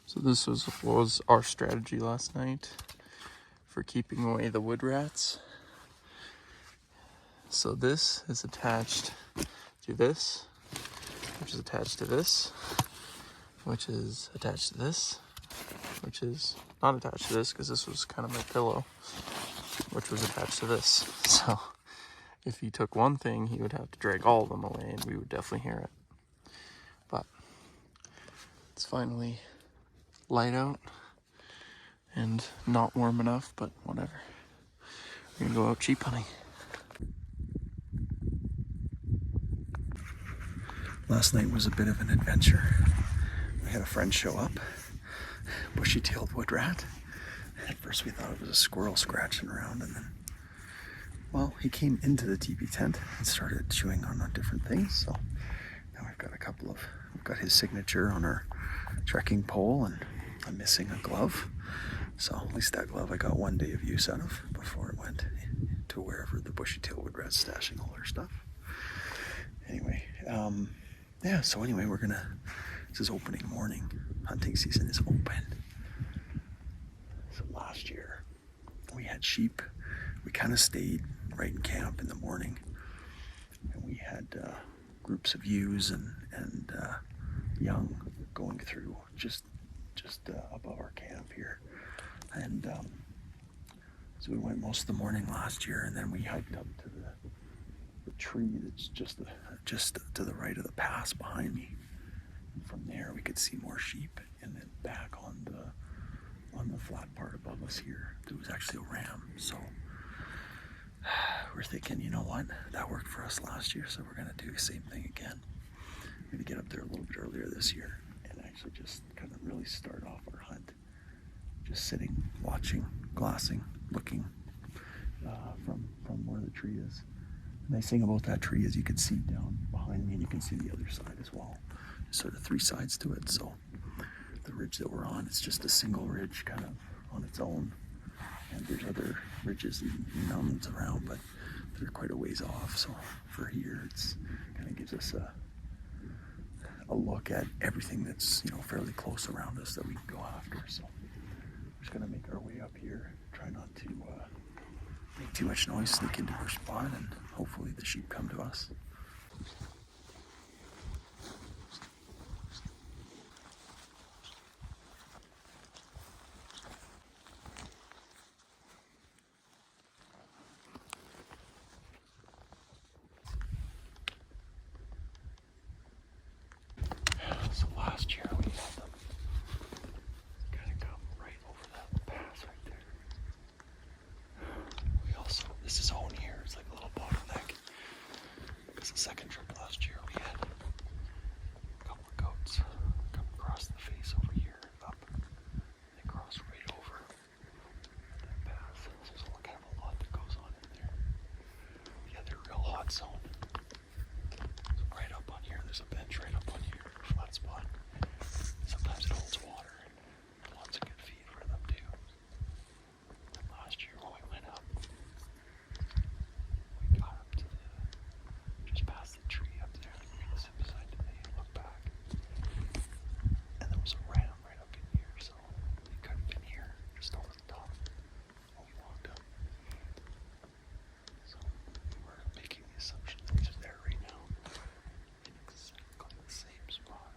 So this was our strategy last night for keeping away the woodrats. So this is attached to this, which is attached to this, which is attached to this, which is not attached to this because this was kind of my pillow, which was attached to this. So if he took one thing, he would have to drag all of them away and we would definitely hear it. But it's finally light out and not warm enough, but whatever. We're gonna go out sheep hunting. Last night was a bit of an adventure. We had a friend show up, bushy-tailed woodrat. At first we thought it was a squirrel scratching around, and then, well, he came into the teepee tent and started chewing on different things. So now we've got his signature on our trekking pole, and I'm missing a glove. So at least that glove I got one day of use out of before it went to wherever the bushy-tailed woodrat's stashing all their stuff. Anyway, this is opening morning. Hunting season is open. So last year we had sheep. We kind of stayed right in camp in the morning, and we had groups of ewes and young going through just above our camp here. And so we went most of the morning last year, and then we hiked up to the tree that's just to the right of the pass behind me. And from there we could see more sheep, and then back on the flat part above us here there was actually a ram. So we're thinking, you know what, that worked for us last year, so we're gonna do the same thing again. We're gonna get up there a little bit earlier this year and actually just kind of really start off our hunt, just sitting, watching, glassing, looking from where the tree is. The nice thing about that tree is you can see down behind me, and you can see the other side as well. There's sort of three sides to it. So the ridge that we're on, it's just a single ridge kind of on its own. And there's other ridges and mountains around, but they're quite a ways off. So for here, it's kind of gives us a look at everything that's, fairly close around us that we can go after. So we're just gonna make our way up here, try not to make too much noise, sneak into our spot, and hopefully the sheep come to us. So last year we had them kind of come right over that pass right there. This is home here, it's like a little bottleneck. Because the second trip last year we had a couple of goats come across the face over here, up. They cross right over that pass. So there's kind of a lot that goes on in there. Yeah, they're a real hot zone. So right up on here, there's a bench right up on here, a flat spot. Sometimes it holds water. Lots of good feed for them too. And last year when we went up, we got up to just past the tree up there. We could sit beside the hay and look back. And there was a ram right up in here, so we could have been here, just over the top when we walked up. So we were making the assumption that he's there right now, in exactly the same spot.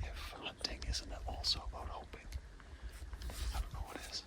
If hunting isn't also about hoping, I don't know what is.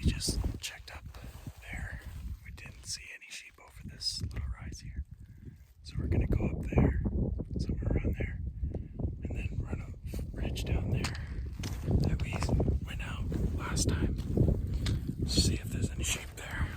We just checked up there. We didn't see any sheep over this little rise here. So we're gonna go up there, somewhere around there, and then run a ridge down there that we went out last time. See if there's any sheep there.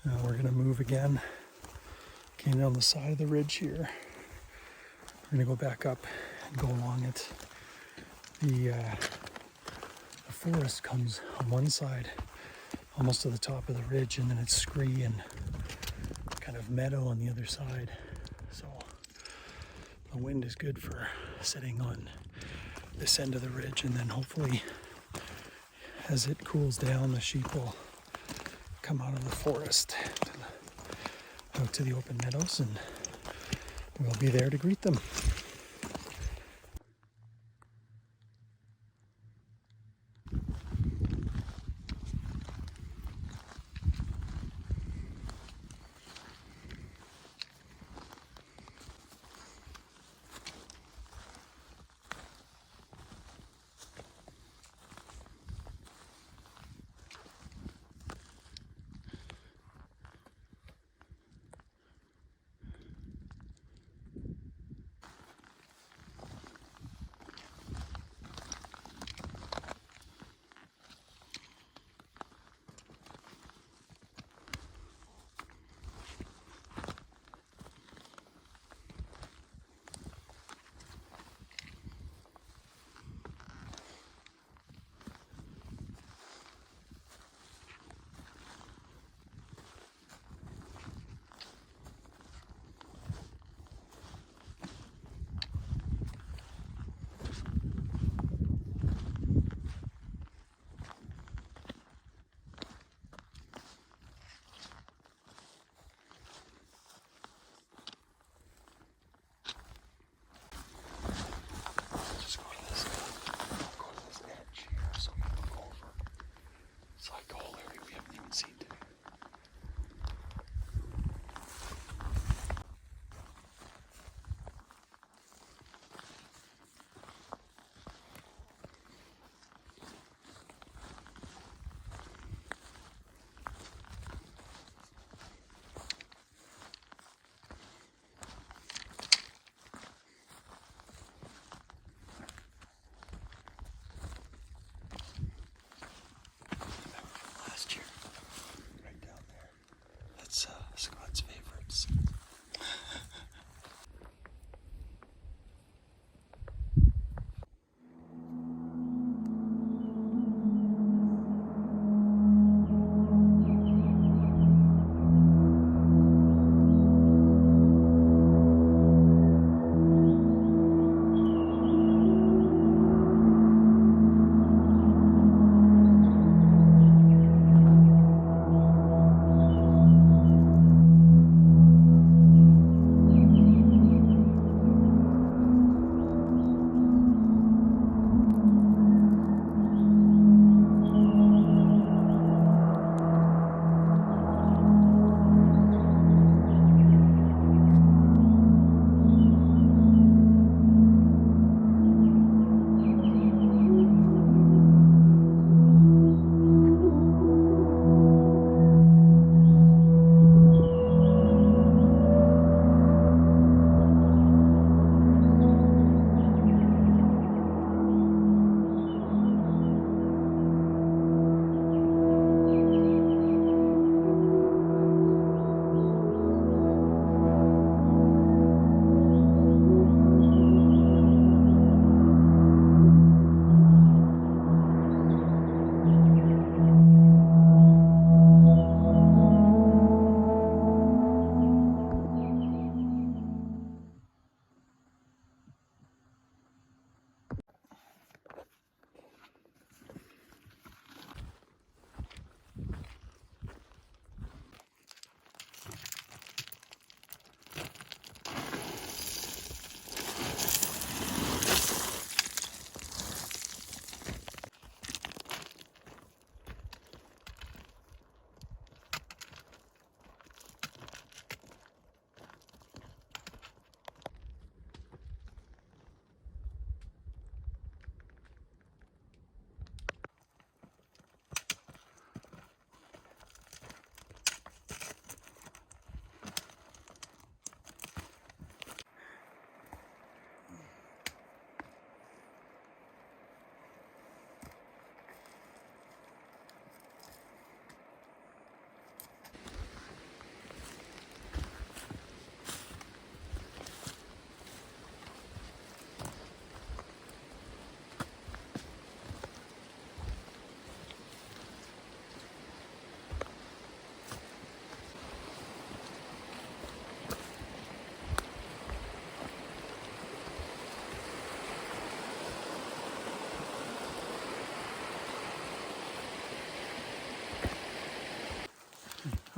Now we're gonna move again. Came down the side of the ridge here. We're gonna go back up and go along it. The forest comes on one side, almost to the top of the ridge, and then it's scree and kind of meadow on the other side. So the wind is good for sitting on this end of the ridge, and then hopefully as it cools down, the sheep will come out of the forest out to the open meadows, and we'll be there to greet them.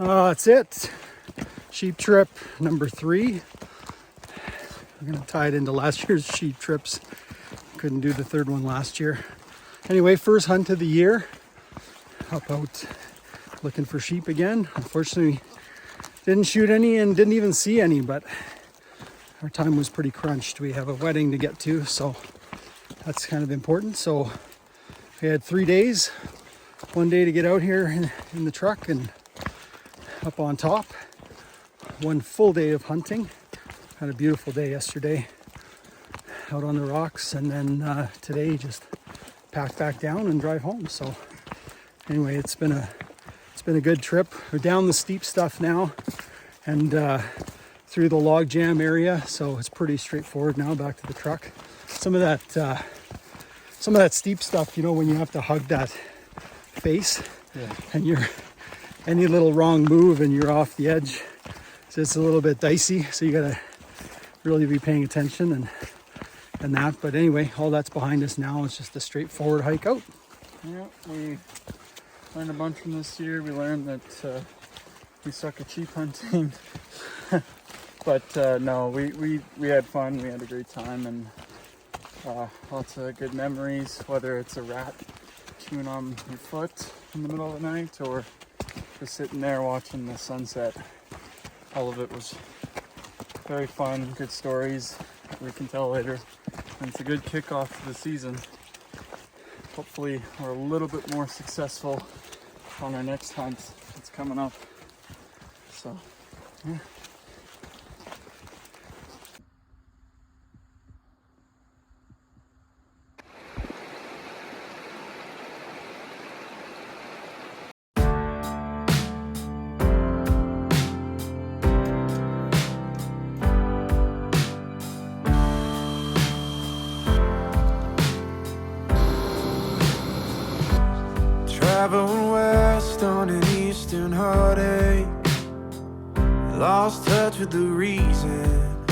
That's it. Sheep trip number 3. We're gonna tie it into last year's sheep trips. Couldn't do the third one last year. Anyway, first hunt of the year. Up out looking for sheep again. Unfortunately, didn't shoot any and didn't even see any, but our time was pretty crunched. We have a wedding to get to, so that's kind of important. So we had 3 days. 1 day to get out here in the truck and up on top. 1 full day of hunting. Had a beautiful day yesterday out on the rocks, and then today just pack back down and drive home. So anyway, it's been a good trip. We're down the steep stuff now and through the log jam area, so it's pretty straightforward now. Back to the truck. Some of that steep stuff, you know, when you have to hug that face, yeah, and you're any little wrong move and you're off the edge, so it's a little bit dicey. So you gotta really be paying attention and that. But anyway, all that's behind us now. It's just a straightforward hike out. Yeah, we learned a bunch from this year. We learned that we suck at sheep hunting. But no, we had fun. We had a great time and lots of good memories, whether it's a rat chewing on your foot in the middle of the night or just sitting there watching the sunset. All of it was very fun, good stories that we can tell later. And it's a good kickoff to the season. Hopefully we're a little bit more successful on our next hunt that's coming up. So, yeah. Traveling west on an eastern heartache, lost touch with the reason,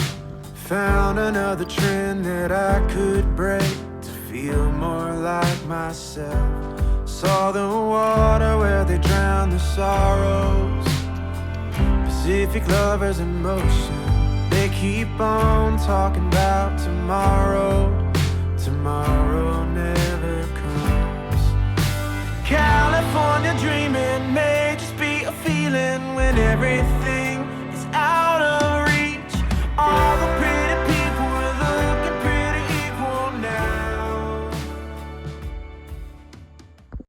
found another trend that I could break to feel more like myself. Saw the water where they drown the sorrows, Pacific lovers in motion. They keep on talking about tomorrow, tomorrow never comes. California dreaming may just be a feeling when everything